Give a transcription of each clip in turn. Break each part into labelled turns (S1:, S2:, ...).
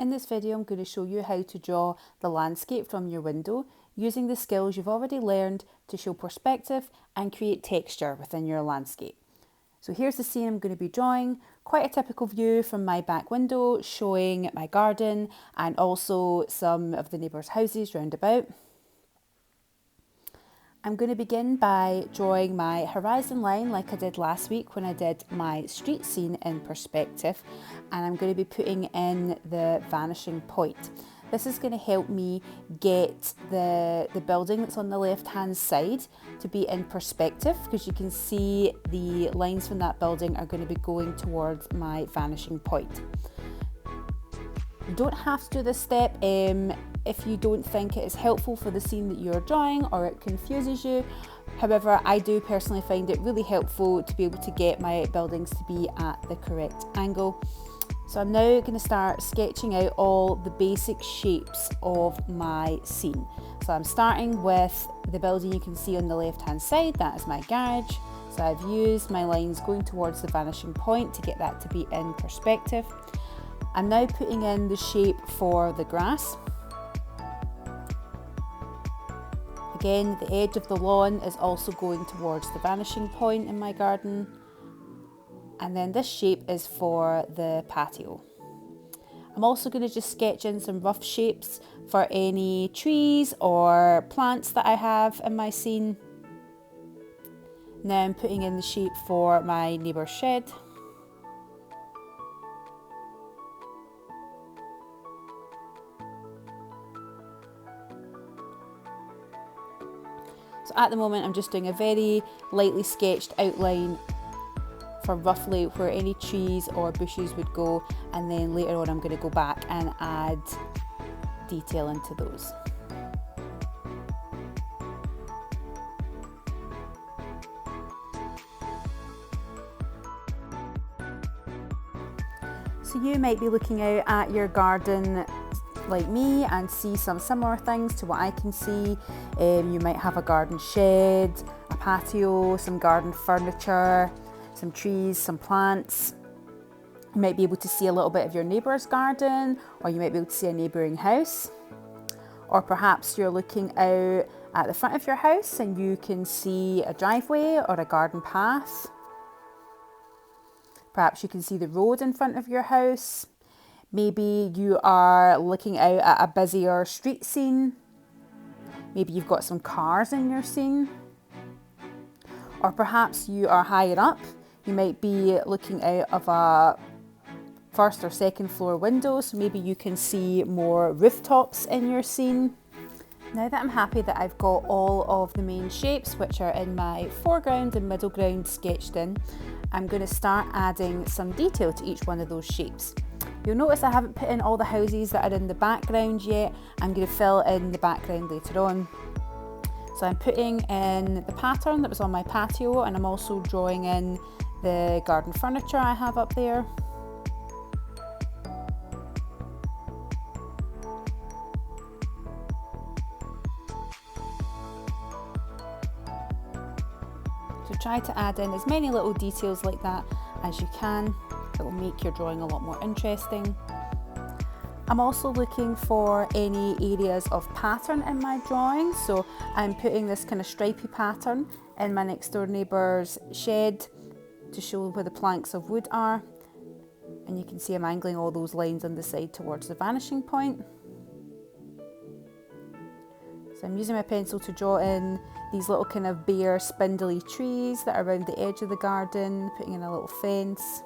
S1: In this video, I'm going to show you how to draw the landscape from your window using the skills you've already learned to show perspective and create texture within your landscape. So here's the scene I'm going to be drawing, quite a typical view from my back window showing my garden and also some of the neighbours' houses round about. I'm going to begin by drawing my horizon line like I did last week when I did my street scene in perspective, and I'm going to be putting in the vanishing point. This is going to help me get the building that's on the left hand side to be in perspective, because you can see the lines from that building are going to be going towards my vanishing point. You don't have to do this step if you don't think it is helpful for the scene that you're drawing or it confuses you. However, I do personally find it really helpful to be able to get my buildings to be at the correct angle. So I'm now going to start sketching out all the basic shapes of my scene. So I'm starting with the building you can see on the left hand side, that is my garage. So I've used my lines going towards the vanishing point to get that to be in perspective. I'm now putting in the shape for the grass. Again, the edge of the lawn is also going towards the vanishing point in my garden. And then this shape is for the patio. I'm also going to just sketch in some rough shapes for any trees or plants that I have in my scene. Now I'm putting in the shape for my neighbour's shed. So at the moment I'm just doing a very lightly sketched outline for roughly where any trees or bushes would go, and then later on I'm going to go back and add detail into those. So you might be looking out at your garden like me and see some similar things to what I can see. You might have a garden shed, a patio, some garden furniture, some trees, some plants. You might be able to see a little bit of your neighbour's garden, or you might be able to see a neighbouring house. Or perhaps you're looking out at the front of your house and you can see a driveway or a garden path. Perhaps you can see the road in front of your house. Maybe you are looking out at a busier street scene. Maybe you've got some cars in your scene. Or perhaps you are higher up. You might be looking out of a first or second floor window, so maybe you can see more rooftops in your scene. Now that I'm happy that I've got all of the main shapes, which are in my foreground and middle ground sketched in, I'm going to start adding some detail to each one of those shapes. You'll notice I haven't put in all the houses that are in the background yet. I'm going to fill in the background later on. So I'm putting in the pattern that was on my patio, and I'm also drawing in the garden furniture I have up there. So try to add in as many little details like that as you can. It will make your drawing a lot more interesting. I'm also looking for any areas of pattern in my drawing. So I'm putting this kind of stripy pattern in my next door neighbour's shed to show where the planks of wood are. And you can see I'm angling all those lines on the side towards the vanishing point. So I'm using my pencil to draw in these little kind of bare spindly trees that are around the edge of the garden, putting in a little fence.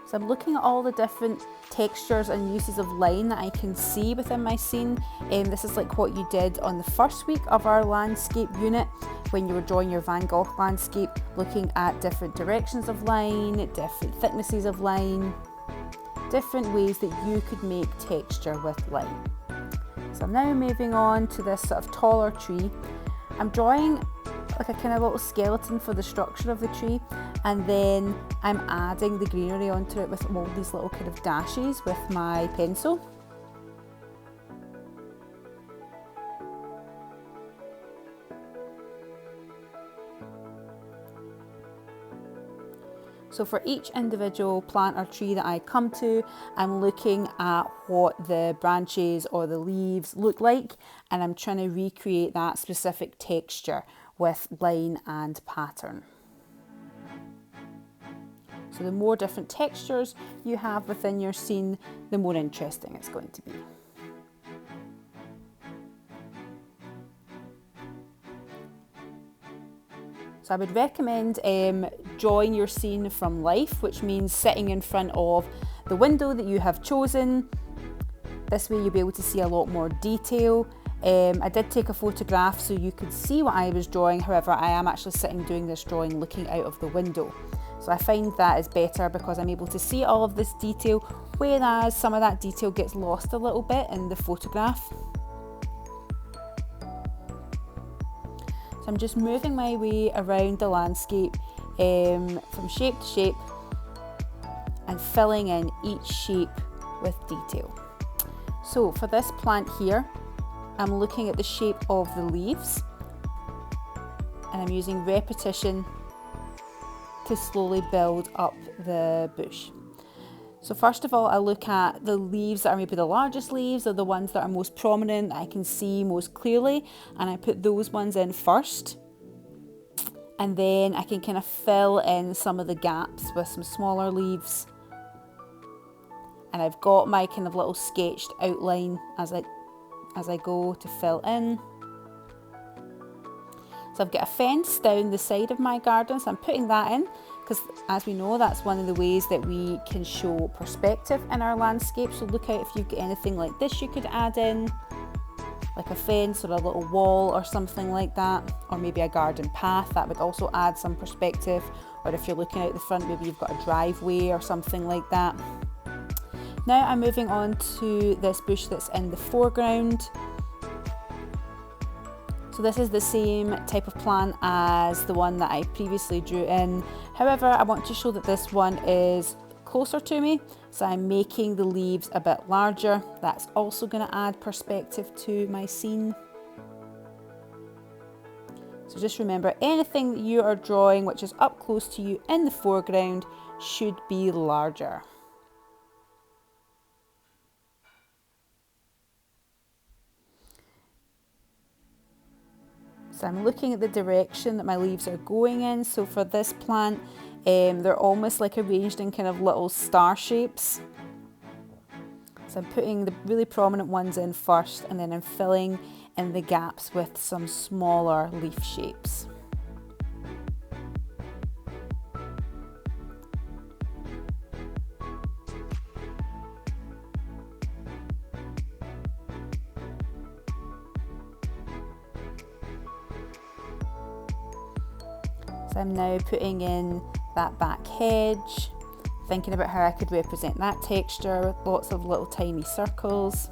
S1: So I'm looking at all the different textures and uses of line that I can see within my scene. This is like what you did on the first week of our landscape unit when you were drawing your Van Gogh landscape, looking at different directions of line, different thicknesses of line, different ways that you could make texture with line. So I'm now moving on to this sort of taller tree. I'm drawing like a kind of little skeleton for the structure of the tree, and then I'm adding the greenery onto it with all these little kind of dashes with my pencil. So for each individual plant or tree that I come to, I'm looking at what the branches or the leaves look like, and I'm trying to recreate that specific texture with line and pattern. So the more different textures you have within your scene, the more interesting it's going to be. So I would recommend drawing your scene from life, which means sitting in front of the window that you have chosen. This way you'll be able to see a lot more detail. I did take a photograph so you could see what I was drawing, however I am actually sitting doing this drawing looking out of the window. So I find that is better because I'm able to see all of this detail, whereas some of that detail gets lost a little bit in the photograph. So I'm just moving my way around the landscape from shape to shape and filling in each shape with detail. So for this plant here, I'm looking at the shape of the leaves and I'm using repetition to slowly build up the bush. So first of all, I look at the leaves that are maybe the largest leaves, or the ones that are most prominent, that I can see most clearly, and I put those ones in first. And then I can kind of fill in some of the gaps with some smaller leaves. And I've got my kind of little sketched outline as I go to fill in. So I've got a fence down the side of my garden, so I'm putting that in because, as we know, that's one of the ways that we can show perspective in our landscape. So look out if you've got anything like this you could add in, like a fence or a little wall or something like that, or maybe a garden path. That would also add some perspective. Or if you're looking out the front, maybe you've got a driveway or something like that. Now I'm moving on to this bush that's in the foreground. So this is the same type of plant as the one that I previously drew in. However, I want to show that this one is closer to me, so I'm making the leaves a bit larger. That's also going to add perspective to my scene. So just remember, anything that you are drawing which is up close to you in the foreground should be larger. So I'm looking at the direction that my leaves are going in. So for this plant, they're almost like arranged in kind of little star shapes. So I'm putting the really prominent ones in first, and then I'm filling in the gaps with some smaller leaf shapes. So I'm now putting in that back hedge, thinking about how I could represent that texture with lots of little tiny circles.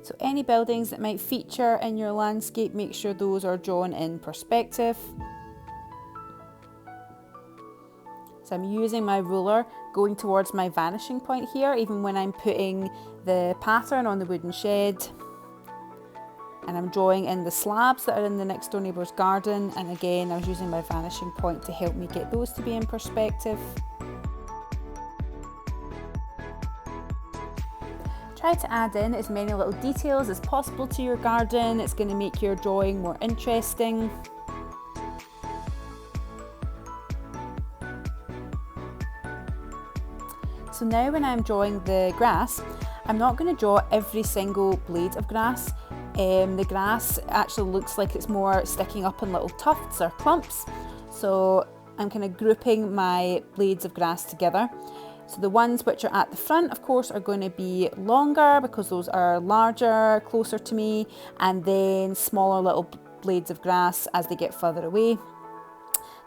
S1: So any buildings that might feature in your landscape, make sure those are drawn in perspective. So I'm using my ruler going towards my vanishing point here, even when I'm putting the pattern on the wooden shed. And I'm drawing in the slabs that are in the next door neighbour's garden. And again, I was using my vanishing point to help me get those to be in perspective. Try to add in as many little details as possible to your garden. It's going to make your drawing more interesting. So now when I'm drawing the grass, I'm not going to draw every single blade of grass. The grass actually looks like it's more sticking up in little tufts or clumps. So I'm kind of grouping my blades of grass together. So the ones which are at the front, of course, are going to be longer because those are larger, closer to me, and then smaller little blades of grass as they get further away.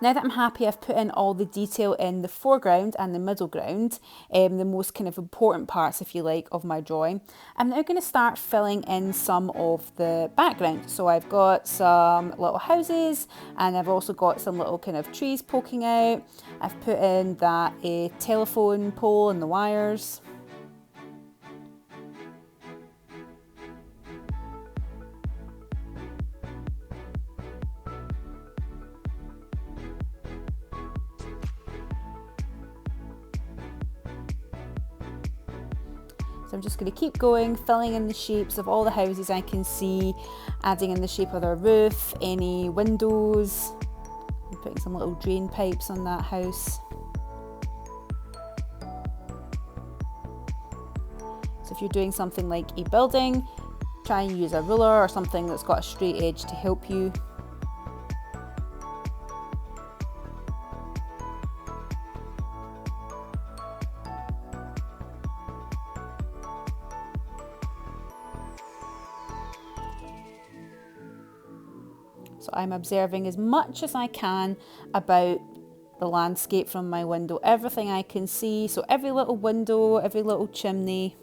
S1: Now that I'm happy I've put in all the detail in the foreground and the middle ground, the most kind of important parts, if you like, of my drawing, I'm now going to start filling in some of the background. So I've got some little houses, and I've also got some little kind of trees poking out. I've put in that telephone pole and the wires. So I'm just going to keep going, filling in the shapes of all the houses I can see, adding in the shape of their roof, any windows. I'm putting some little drain pipes on that house. So if you're doing something like a building, try and use a ruler or something that's got a straight edge to help you. So I'm observing as much as I can about the landscape from my window, everything I can see. So every little window, every little chimney.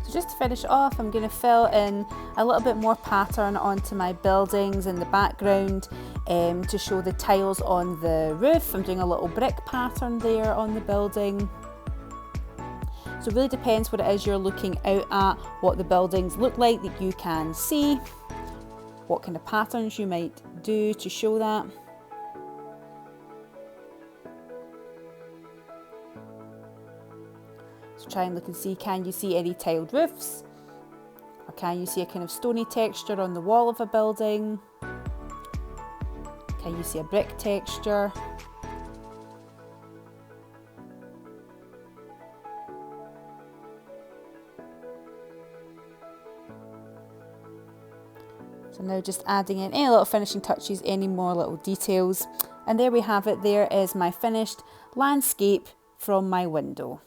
S1: So just to finish off, I'm going to fill in a little bit more pattern onto my buildings in the background to show the tiles on the roof. I'm doing a little brick pattern there on the building. So it really depends what it is you're looking out at, what the buildings look like that you can see, what kind of patterns you might do to show that. So try and look and see, can you see any tiled roofs? Or can you see a kind of stony texture on the wall of a building? Can you see a brick texture? So now just adding in any little finishing touches, any more little details. And there we have it. There is my finished landscape from my window.